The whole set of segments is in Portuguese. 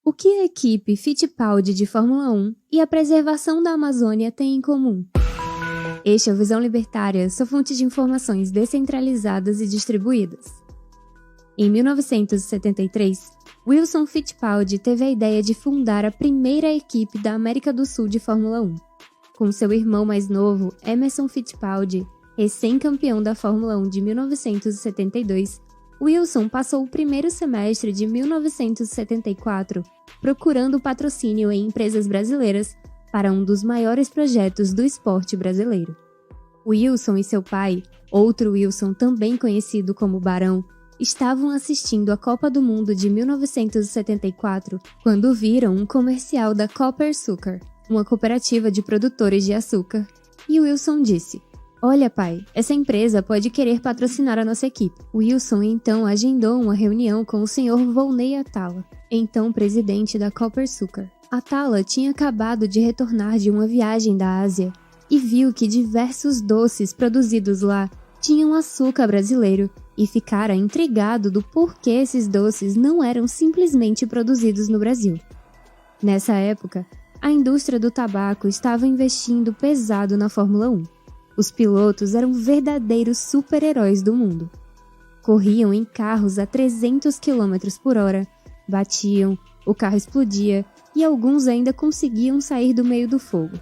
O que a equipe Fittipaldi de Fórmula 1 e a preservação da Amazônia têm em comum? Este é o Visão Libertária, sua fonte de informações descentralizadas e distribuídas. Em 1973, Wilson Fittipaldi teve a ideia de fundar a primeira equipe da América do Sul de Fórmula 1. Com seu irmão mais novo, Emerson Fittipaldi, recém-campeão da Fórmula 1 de 1972, Wilson passou o primeiro semestre de 1974 procurando patrocínio em empresas brasileiras para um dos maiores projetos do esporte brasileiro. Wilson e seu pai, outro Wilson também conhecido como Barão, estavam assistindo a Copa do Mundo de 1974 quando viram um comercial da Copper Sugar, uma cooperativa de produtores de açúcar, e Wilson disse: "Olha, pai, essa empresa pode querer patrocinar a nossa equipe." Wilson então agendou uma reunião com o Sr. Volney Atala, então presidente da Copper Sugar. Atala tinha acabado de retornar de uma viagem da Ásia e viu que diversos doces produzidos lá tinham açúcar brasileiro e ficara intrigado do porquê esses doces não eram simplesmente produzidos no Brasil. Nessa época, a indústria do tabaco estava investindo pesado na Fórmula 1. Os pilotos eram verdadeiros super-heróis do mundo. Corriam em carros a 300 km por hora, batiam, o carro explodia e alguns ainda conseguiam sair do meio do fogo.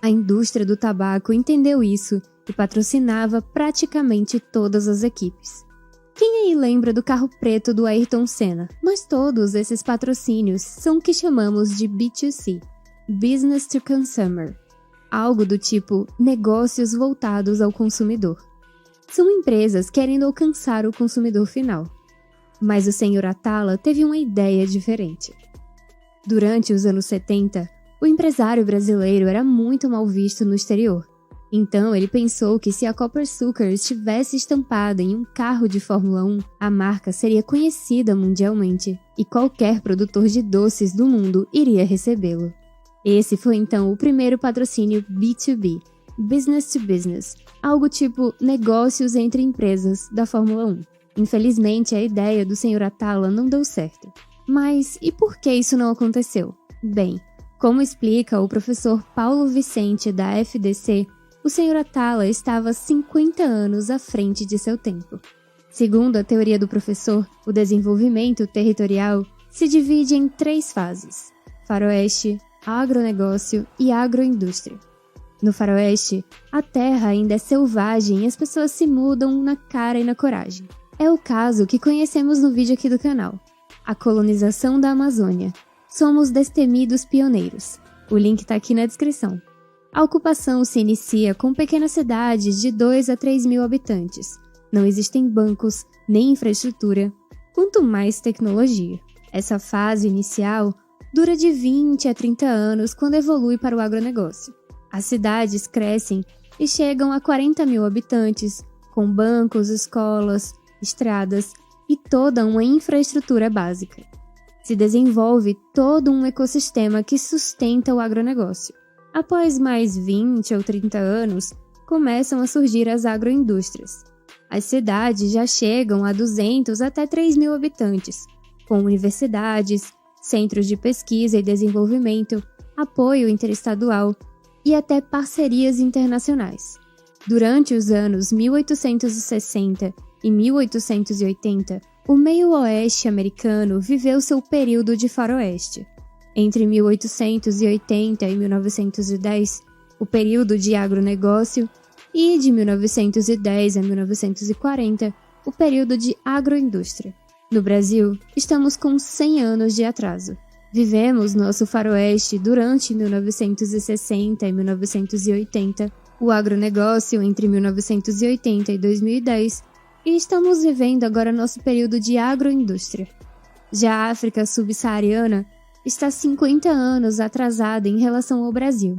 A indústria do tabaco entendeu isso e patrocinava praticamente todas as equipes. Quem aí lembra do carro preto do Ayrton Senna? Mas todos esses patrocínios são o que chamamos de B2C, Business to Consumer, algo do tipo negócios voltados ao consumidor. São empresas querendo alcançar o consumidor final. Mas o Sr. Atala teve uma ideia diferente. Durante os anos 70, o empresário brasileiro era muito mal visto no exterior. Então ele pensou que se a Copper Sugar estivesse estampada em um carro de Fórmula 1, a marca seria conhecida mundialmente e qualquer produtor de doces do mundo iria recebê-lo. Esse foi então o primeiro patrocínio B2B, Business to Business, algo tipo negócios entre empresas da Fórmula 1. Infelizmente, a ideia do Sr. Atala não deu certo. Mas e por que isso não aconteceu? Bem, como explica o professor Paulo Vicente da FDC, o Sr. Atala estava 50 anos à frente de seu tempo. Segundo a teoria do professor, o desenvolvimento territorial se divide em 3 fases: faroeste, agronegócio e agroindústria. No faroeste, a terra ainda é selvagem e as pessoas se mudam na cara e na coragem. É o caso que conhecemos no vídeo aqui do canal, a colonização da Amazônia. Somos destemidos pioneiros. O link está aqui na descrição. A ocupação se inicia com pequenas cidades de 2 a 3 mil habitantes. Não existem bancos, nem infraestrutura, quanto mais tecnologia. Essa fase inicial dura de 20 a 30 anos quando evolui para o agronegócio. As cidades crescem e chegam a 40 mil habitantes, com bancos, escolas, estradas e toda uma infraestrutura básica. Se desenvolve todo um ecossistema que sustenta o agronegócio. Após mais 20 ou 30 anos, começam a surgir as agroindústrias. As cidades já chegam a 200 até 3 mil habitantes, com universidades, centros de pesquisa e desenvolvimento, apoio interestadual e até parcerias internacionais. Durante os anos 1860 e 1880, o meio-oeste americano viveu seu período de faroeste. Entre 1880 e 1910, o período de agronegócio, e de 1910 a 1940, o período de agroindústria. No Brasil, estamos com 100 anos de atraso. Vivemos nosso faroeste durante 1960 e 1980, o agronegócio entre 1980 e 2010, e estamos vivendo agora nosso período de agroindústria. Já a África subsaariana está 50 anos atrasada em relação ao Brasil.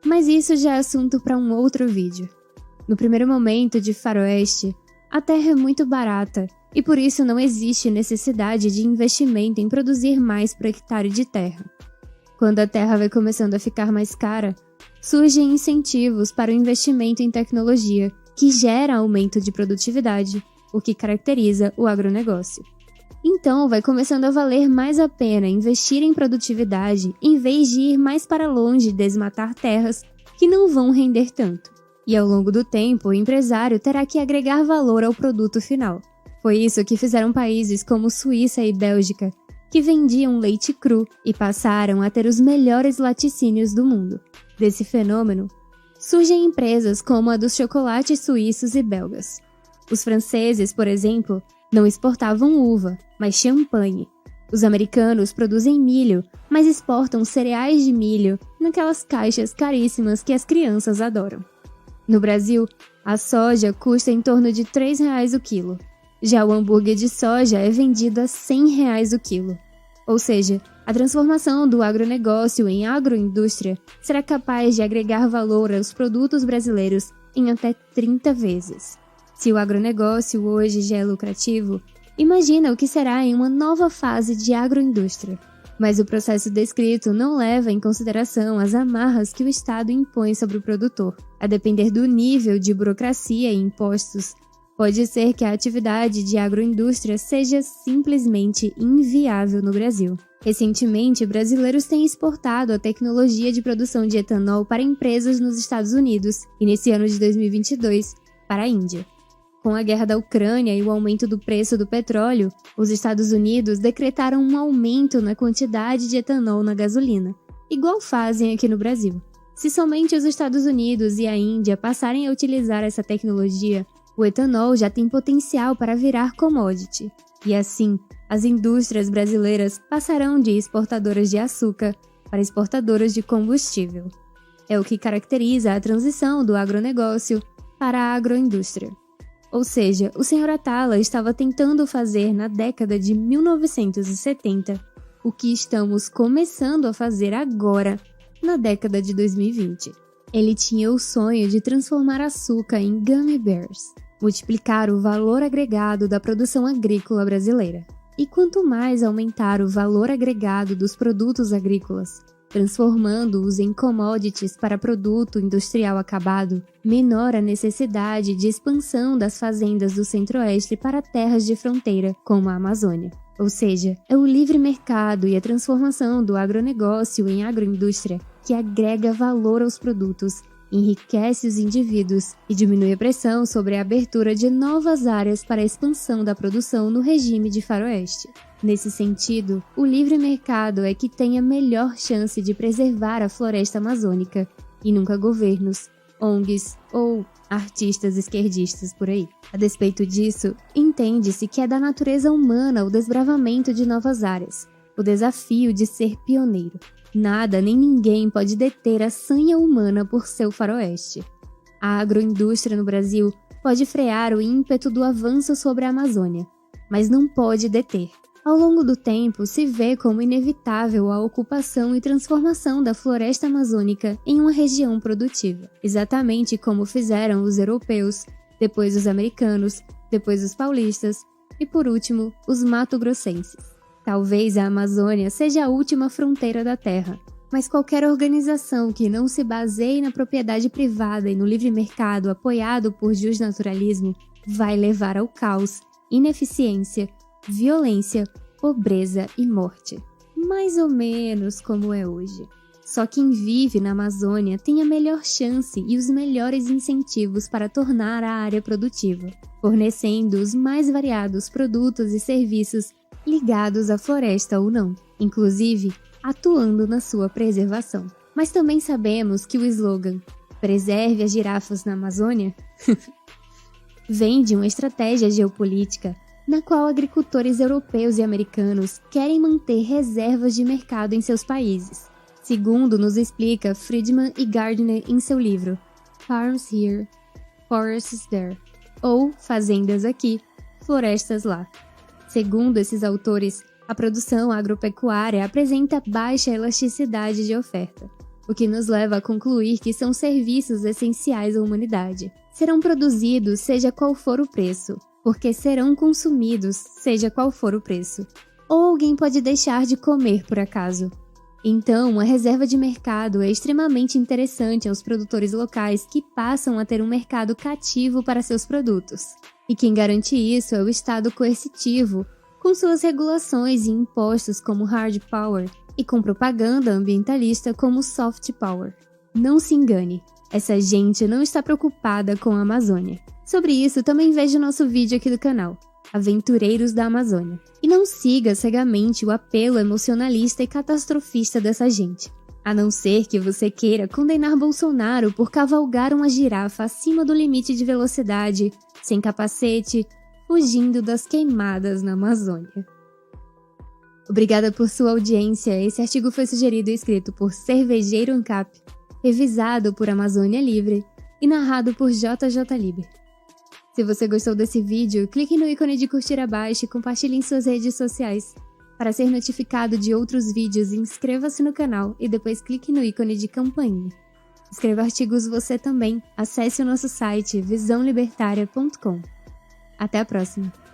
Mas isso já é assunto para um outro vídeo. No primeiro momento de faroeste, a terra é muito barata e por isso não existe necessidade de investimento em produzir mais por hectare de terra. Quando a terra vai começando a ficar mais cara, surgem incentivos para o investimento em tecnologia, que gera aumento de produtividade, o que caracteriza o agronegócio. Então vai começando a valer mais a pena investir em produtividade em vez de ir mais para longe e desmatar terras que não vão render tanto. E ao longo do tempo, o empresário terá que agregar valor ao produto final. Foi isso que fizeram países como Suíça e Bélgica, que vendiam leite cru e passaram a ter os melhores laticínios do mundo. Desse fenômeno, surgem empresas como a dos chocolates suíços e belgas. Os franceses, por exemplo, não exportavam uva, mas champanhe. Os americanos produzem milho, mas exportam cereais de milho naquelas caixas caríssimas que as crianças adoram. No Brasil, a soja custa em torno de R$ 3,00 o quilo. Já o hambúrguer de soja é vendido a R$ 100,00 o quilo. Ou seja, a transformação do agronegócio em agroindústria será capaz de agregar valor aos produtos brasileiros em até 30 vezes. Se o agronegócio hoje já é lucrativo, imagina o que será em uma nova fase de agroindústria. Mas o processo descrito não leva em consideração as amarras que o Estado impõe sobre o produtor. A depender do nível de burocracia e impostos, pode ser que a atividade de agroindústria seja simplesmente inviável no Brasil. Recentemente, brasileiros têm exportado a tecnologia de produção de etanol para empresas nos Estados Unidos e, nesse ano de 2022, para a Índia. Com a guerra da Ucrânia e o aumento do preço do petróleo, os Estados Unidos decretaram um aumento na quantidade de etanol na gasolina, igual fazem aqui no Brasil. Se somente os Estados Unidos e a Índia passarem a utilizar essa tecnologia, o etanol já tem potencial para virar commodity. E assim, as indústrias brasileiras passarão de exportadoras de açúcar para exportadoras de combustível. É o que caracteriza a transição do agronegócio para a agroindústria. Ou seja, o Sr. Atala estava tentando fazer na década de 1970 o que estamos começando a fazer agora, na década de 2020. Ele tinha o sonho de transformar açúcar em gummy bears, multiplicar o valor agregado da produção agrícola brasileira. E quanto mais aumentar o valor agregado dos produtos agrícolas, transformando-os em commodities para produto industrial acabado, menor a necessidade de expansão das fazendas do Centro-Oeste para terras de fronteira, como a Amazônia. Ou seja, é o livre mercado e a transformação do agronegócio em agroindústria que agrega valor aos produtos, enriquece os indivíduos e diminui a pressão sobre a abertura de novas áreas para a expansão da produção no regime de faroeste. Nesse sentido, o livre mercado é que tem a melhor chance de preservar a floresta amazônica, e nunca governos, ONGs ou artistas esquerdistas por aí. A despeito disso, entende-se que é da natureza humana o desbravamento de novas áreas, o desafio de ser pioneiro. Nada nem ninguém pode deter a sanha humana por seu faroeste. A agroindústria no Brasil pode frear o ímpeto do avanço sobre a Amazônia, mas não pode deter. Ao longo do tempo, se vê como inevitável a ocupação e transformação da floresta amazônica em uma região produtiva, exatamente como fizeram os europeus, depois os americanos, depois os paulistas e, por último, os mato-grossenses. Talvez a Amazônia seja a última fronteira da Terra, mas qualquer organização que não se baseie na propriedade privada e no livre mercado apoiado por justnaturalismo vai levar ao caos, ineficiência, violência, pobreza e morte. Mais ou menos como é hoje. Só quem vive na Amazônia tem a melhor chance e os melhores incentivos para tornar a área produtiva, fornecendo os mais variados produtos e serviços ligados à floresta ou não, inclusive atuando na sua preservação. Mas também sabemos que o slogan "Preserve as girafas na Amazônia" vem de uma estratégia geopolítica na qual agricultores europeus e americanos querem manter reservas de mercado em seus países, segundo nos explica Friedman e Gardner em seu livro Farms Here, Forests There, ou Fazendas Aqui, Florestas Lá. Segundo esses autores, a produção agropecuária apresenta baixa elasticidade de oferta, o que nos leva a concluir que são serviços essenciais à humanidade. Serão produzidos seja qual for o preço, porque serão consumidos seja qual for o preço. Ou alguém pode deixar de comer por acaso. Então, uma reserva de mercado é extremamente interessante aos produtores locais que passam a ter um mercado cativo para seus produtos. E quem garante isso é o Estado coercitivo, com suas regulações e impostos como hard power e com propaganda ambientalista como soft power. Não se engane, essa gente não está preocupada com a Amazônia. Sobre isso, também veja o nosso vídeo aqui do canal, Aventureiros da Amazônia. E não siga cegamente o apelo emocionalista e catastrofista dessa gente. A não ser que você queira condenar Bolsonaro por cavalgar uma girafa acima do limite de velocidade, sem capacete, fugindo das queimadas na Amazônia. Obrigada por sua audiência. Esse artigo foi sugerido e escrito por Cervejeiro Ancap, revisado por Amazônia Livre e narrado por JJ Liber. Se você gostou desse vídeo, clique no ícone de curtir abaixo e compartilhe em suas redes sociais. Para ser notificado de outros vídeos, inscreva-se no canal e depois clique no ícone de campainha. Escreva artigos você também. Acesse o nosso site visãolibertaria.com. Até a próxima!